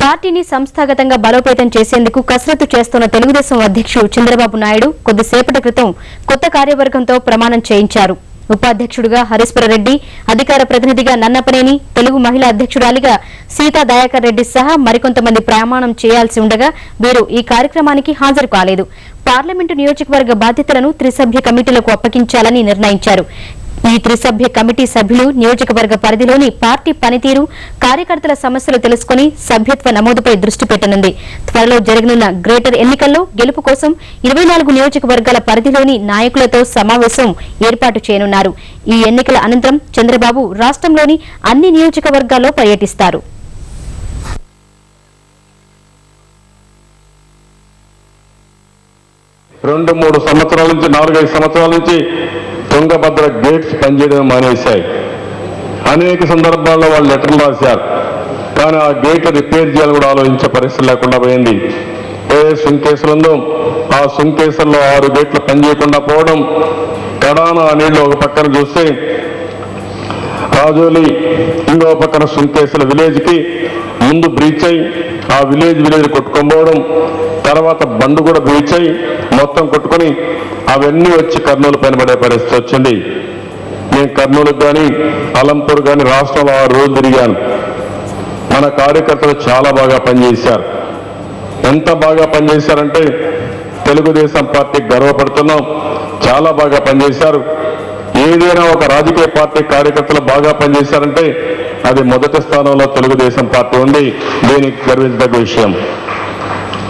పార్టీని సంస్థాగతంగా బలోపేతం చేసేందుకు కసరత్తు చేస్తున్న తెలుగుదేశం అధ్యక్షుడు చంద్రబాబు నాయుడు కొద్దిసేపటి క్రితం కొత్త కార్యవర్గంతో ప్రమాణం చేయించారు. ఉపాధ్యక్షుడిగా హరీశ్వర రెడ్డి, అధికార ప్రతినిధిగా నన్నపనేని, తెలుగు మహిళా అధ్యక్షురాలిగా సీతా దయాకర్ రెడ్డి సహా మరికొంతమంది ప్రమాణం చేయాల్సి ఉండగా వీరు ఈ కార్యక్రమానికి హాజరు కాలేదు. పార్లమెంటు నియోజకవర్గ బాధ్యతలను త్రిసభ్య కమిటీలకు అప్పగించాలని నిర్ణయించారు. ఈ త్రిసభ్య కమిటీ సభ్యులు నియోజకవర్గ పరిధిలోని పార్టీ పనితీరు, కార్యకర్తల సమస్యలు తెలుసుకుని సభ్యత్వ నమోదుపై దృష్టి పెట్టనుంది. త్వరలో జరగనున్న గ్రేటర్ ఎన్నికల్లో గెలుపు కోసం 24 నియోజకవర్గాల పరిధిలోని నాయకులతో సమావేశం ఏర్పాటు చేయనున్నారు. ఈ ఎన్నికల అనంతరం చంద్రబాబు రాష్ట్రంలోని అన్ని నియోజకవర్గాల్లో పర్యటిస్తారు. రెండు మూడు సంవత్సరాల నుంచి 4-5 సంవత్సరాల నుంచి తుంగభద్ర గేట్స్ పనిచేయడం మానేశాయి. అనేక సందర్భాల్లో వాళ్ళు లెటర్లు రాశారు, కానీ ఆ గేట్ రిపేర్ చేయాలని కూడా ఆలోచించే పరిస్థితి లేకుండా పోయింది. ఏ సుంకేసులు ఉందో ఆ సుంకేసుల్లో 6 గేట్లు పనిచేయకుండా పోవడం, కడాన ఆ నీళ్లు ఒక పక్కన చూస్తే రాజోలి, ఇంకో పక్కన సుంకేసుల విలేజ్కి ముందు బ్రీచ్ అయి ఆ విలేజ్ కొట్టుకోపోవడం, తర్వాత బండు కూడా బ్రీచ్ అయి మొత్తం కొట్టుకొని అవన్నీ వచ్చి కర్నూలు పైన పడే పరిస్థితి వచ్చింది. నేను కర్నూలుకు కానీ అలంపూర్ కానీ రాష్ట్రంలో 6 రోజులు తిరిగాను. మన కార్యకర్తలు చాలా బాగా పనిచేశారు. ఎంత బాగా పనిచేశారంటే తెలుగుదేశం పార్టీకి గర్వపడుతున్నాం. చాలా బాగా పనిచేశారు. ఏదైనా ఒక రాజకీయ పార్టీ కార్యకర్తలు బాగా పనిచేశారంటే అది మొదటి స్థానంలో తెలుగుదేశం పార్టీ ఉంది. దీనికి గర్వించదగ్గ విషయం.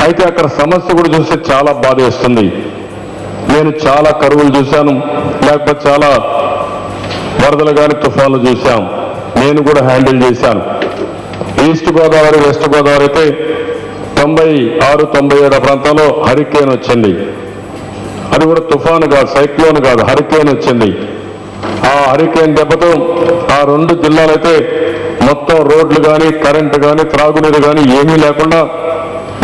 అయితే అక్కడ సమస్య కూడా చూస్తే చాలా బాధ వేస్తుంది. నేను చాలా కరువులు చూశాను, లేకపోతే చాలా వరదలు కానీ తుఫాన్లు చూశాం. నేను కూడా హ్యాండిల్ చేశాను. ఈస్ట్ గోదావరి, వెస్ట్ గోదావరి అయితే 96-97 ప్రాంతంలో హరికేన్ వచ్చింది. అది కూడా తుఫాను కాదు, సైక్లోన్ కాదు, హరికేన్ వచ్చింది. ఆ హరికేన్ దెబ్బతో ఆ 2 జిల్లాలైతే మొత్తం రోడ్లు కానీ, కరెంటు కానీ, త్రాగునీరు కానీ ఏమీ లేకుండా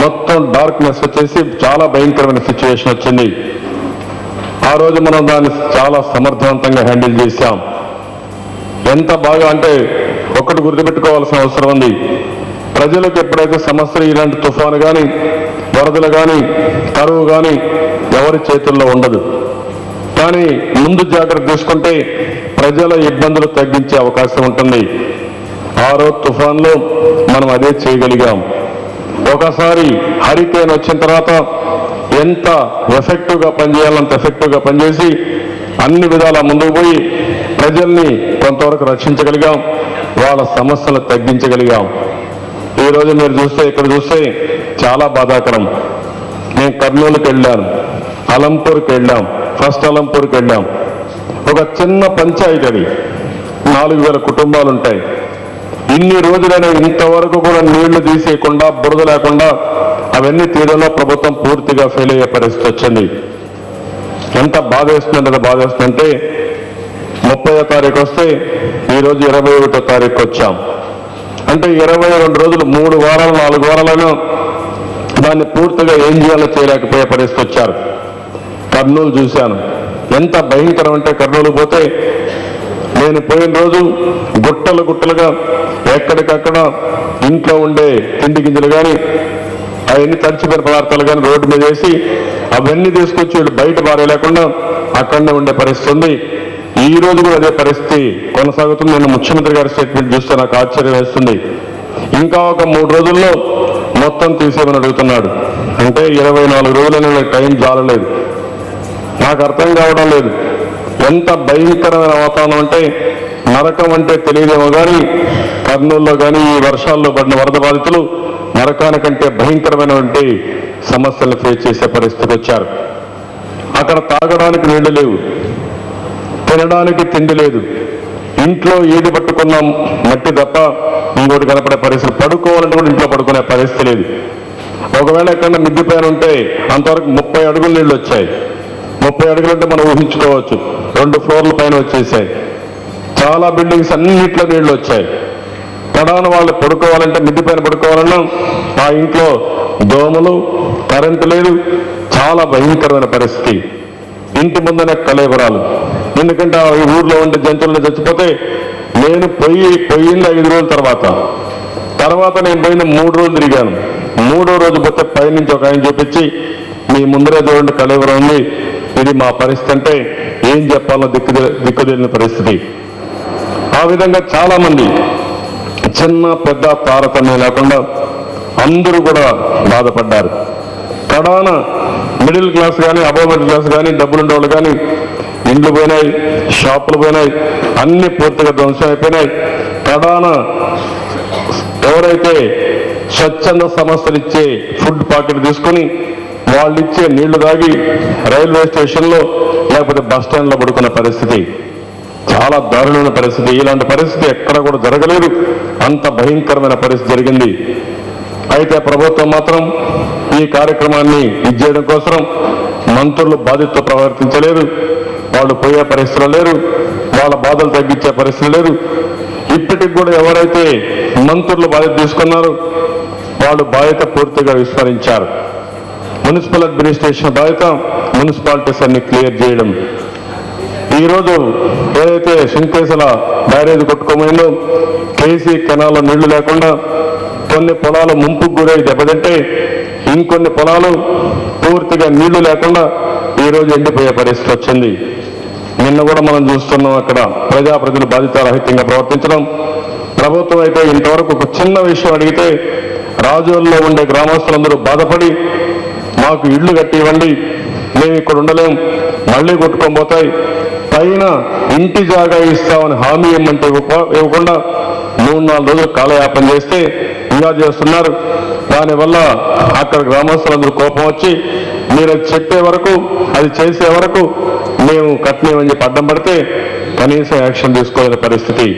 మొత్తం డార్క్నెస్ వచ్చేసి చాలా భయంకరమైన సిచ్యువేషన్ వచ్చింది. ఆ రోజు మనం దాన్ని చాలా సమర్థవంతంగా హ్యాండిల్ చేశాం. ఎంత బాగా అంటే ఒక్కటి గుర్తుపెట్టుకోవాల్సిన అవసరం ఉంది. ప్రజలకు ఎప్పుడైతే సమస్యలు ఇలాంటి తుఫాను కానీ, వరదలు కానీ, కరువు కానీ ఎవరి చేతుల్లో ఉండదు. కానీ ముందు జాగ్రత్త తీసుకుంటే ప్రజల ఇబ్బందులు తగ్గించే అవకాశం ఉంటుంది. ఆ రోజు తుఫాన్లో మనం అదే చేయగలిగాం. ఒకసారి హరికేన్ వచ్చిన తర్వాత ఎంత ఎఫెక్టివ్గా పనిచేయాలంత ఎఫెక్టివ్గా పనిచేసి అన్ని విధాల ముందుకు పోయి ప్రజల్ని కొంతవరకు రక్షించగలిగాం, వాళ్ళ సమస్యలు తగ్గించగలిగాం. ఈరోజు మీరు చూస్తే ఇక్కడ చూస్తే చాలా బాధాకరం. నేను కర్నూలుకి వెళ్ళాను, అలంపూర్కి వెళ్ళాం. ఫస్ట్ అలంపూర్కి వెళ్ళాం. ఒక చిన్న పంచాయతీ, అది 4000 కుటుంబాలు ఉంటాయి. ఇన్ని రోజులైనా ఇంతవరకు కూడా నీళ్లు తీసేయకుండా, బురద లేకుండా అవన్నీ తీయడంలో ప్రభుత్వం పూర్తిగా ఫెయిల్ అయ్యే పరిస్థితి వచ్చింది. ఎంత బాధేస్తుందంటే బాధేస్తుందంటే 30వ తారీఖు వస్తే ఈరోజు 21వ తారీఖు వచ్చాం. అంటే 22 రోజులు, 3 వారాలు 4 వారాలను దాన్ని పూర్తిగా ఏం చేయాలో చేయలేకపోయే పరిస్థితి వచ్చారు. కర్నూలు చూశాను. ఎంత భయంకరం అంటే కర్నూలు పోతే నేను పోయిన రోజు గుట్టలు గుట్టలుగా ఎక్కడికక్కడ ఇంట్లో ఉండే తిండి గింజలు కానీ, అవన్నీ తడిచిపోయిన పదార్థాలు కానీ రోడ్డు మీద వేసి అవన్నీ తీసుకొచ్చి వీళ్ళు బయట పారేయలేకుండా అక్కడనే ఉండే పరిస్థితి ఉంది. ఈ రోజు కూడా అదే పరిస్థితి కొనసాగుతుంది. నేను ముఖ్యమంత్రి గారి స్టేట్మెంట్ చూస్తే నాకు ఆశ్చర్యం వేస్తుంది. ఇంకా ఒక 3 రోజుల్లో మొత్తం తీసేమని అడుగుతున్నాడు. అంటే 24 రోజులైనా టైం చాలలేదు. నాకు అర్థం కావడం లేదు. ఎంత భయంకరమైన వాతావరణం అంటే నరకం అంటే తెలియదేమో కానీ కర్నూలులో కానీ ఈ వర్షాల్లో పడిన వరద బాధితులు నరకానికంటే భయంకరమైనటువంటి సమస్యలు ఫేస్ చేసే పరిస్థితికి వచ్చారు. అక్కడ తాగడానికి నీళ్లు లేవు, తినడానికి తిండి లేదు, ఇంట్లో ఏది పట్టుకున్నాం మట్టి తప్ప ఇంకోటి కనపడే పరిస్థితి. పడుకోవాలంటే కూడా ఇంట్లో పడుకునే పరిస్థితి లేదు. ఒకవేళ ఎక్కడన్నా మిద్ది పైన ఉంటే అంతవరకు 30 అడుగుల నీళ్లు వచ్చాయి. 30 అడుగులు అంటే మనం ఊహించుకోవచ్చు, 2 ఫ్లోర్ల పైన వచ్చేసాయి. చాలా బిల్డింగ్స్ అన్నింటిలో నీళ్లు వచ్చాయి. కడాన వాళ్ళు పడుకోవాలంటే మిద్ది పైన పడుకోవాలన్నా ఆ ఇంట్లో దోమలు, కరెంటు లేదు, చాలా భయంకరమైన పరిస్థితి. ఇంటి ముందనే కలేబరాలు. ఎందుకంటే ఈ ఊర్లో ఉండే జంతువులను చచ్చిపోతే నేను పోయింది 5 రోజుల తర్వాత తర్వాత నేను పోయిన 3 రోజులు తిరిగాను. 3వ రోజు పోతే పైనుంచి ఒక ఆయన చూపించి మీ ముందరే చూడండి కళేవరం ఉంది, ఇది మా పరిస్థితి అంటే ఏం చెప్పాలో దిక్కుదేలిన పరిస్థితి. ఆ విధంగా చాలా మంది చిన్న పెద్ద తారతమ్యం లేకుండా అందరూ కూడా బాధపడ్డారు. కడాన మిడిల్ క్లాస్ కానీ అబవ్ మిడిల్ క్లాస్ కానీ డబ్బులుండే వాళ్ళు కానీ ఇండ్లు పోయినాయి, షాపులు పోయినాయి, అన్ని పూర్తిగా ధ్వంసం అయిపోయినాయి. కడాన ఎవరైతే స్వచ్ఛంద సంస్థలు ఇచ్చే ఫుడ్ పాకెట్ తీసుకొని వాళ్ళు ఇచ్చే నీళ్లు తాగి రైల్వే స్టేషన్లో లేకపోతే బస్ స్టాండ్లో పడుకున్న పరిస్థితి, చాలా దారుణమైన పరిస్థితి. ఇలాంటి పరిస్థితి ఎక్కడ కూడా జరగలేదు, అంత భయంకరమైన పరిస్థితి జరిగింది. అయితే ప్రభుత్వం మాత్రం ఈ కార్యక్రమాన్ని ఇచ్చేయడం కోసం మంత్రులు బాధ్యతతో ప్రవర్తించలేదు, వాళ్ళు పోయే పరిస్థితులు లేరు, వాళ్ళ బాధలు తగ్గించే పరిస్థితులు లేరు. ఇప్పటికి కూడా ఎవరైతే మంత్రులు బాధ్యత తీసుకున్నారో వాళ్ళు బాధ్యత పూర్తిగా విస్మరించారు. మున్సిపల్ అడ్మినిస్ట్రేషన్ బాధ్యత మున్సిపాలిటీస్ అన్ని క్లియర్ చేయడం. ఈరోజు ఏదైతే శంకేశల బ్యారేజ్ కొట్టుకోమైందో కేసీ కెనాల్లో నీళ్లు లేకుండా కొన్ని పొలాలు ముంపుకు గురై దెబ్బతింటే ఇంకొన్ని పొలాలు పూర్తిగా నీళ్లు లేకుండా ఈరోజు ఎండిపోయే పరిస్థితి వచ్చింది. నిన్న కూడా మనం చూస్తున్నాం, అక్కడ ప్రజాప్రతినిధులు బాధ్యతారహితంగా ప్రవర్తించడం. ప్రభుత్వం అయితే ఇంతవరకు ఒక చిన్న విషయం అడిగితే రాజోల్లో ఉండే గ్రామస్తులందరూ బాధపడి మాకు ఇళ్లు కట్టి ఇవ్వండి, మేము ఇక్కడ ఉండలేం, మళ్ళీ కొట్టుకొని పోతాయి, పైన ఇంటి జాగా ఇస్తామని హామీ ఇవ్వమంటే ఇవ్వకుండా 3-4 రోజులు కాలయాపన చేస్తే ఇంకా చేస్తున్నారు. దానివల్ల అక్కడ గ్రామస్తులందరూ కోపం వచ్చి మీరు అది చెప్పే వరకు, అది చేసే వరకు మేము కట్టినమని చెప్పి అడ్డం పడితే కనీసం యాక్షన్ తీసుకోలేని పరిస్థితి.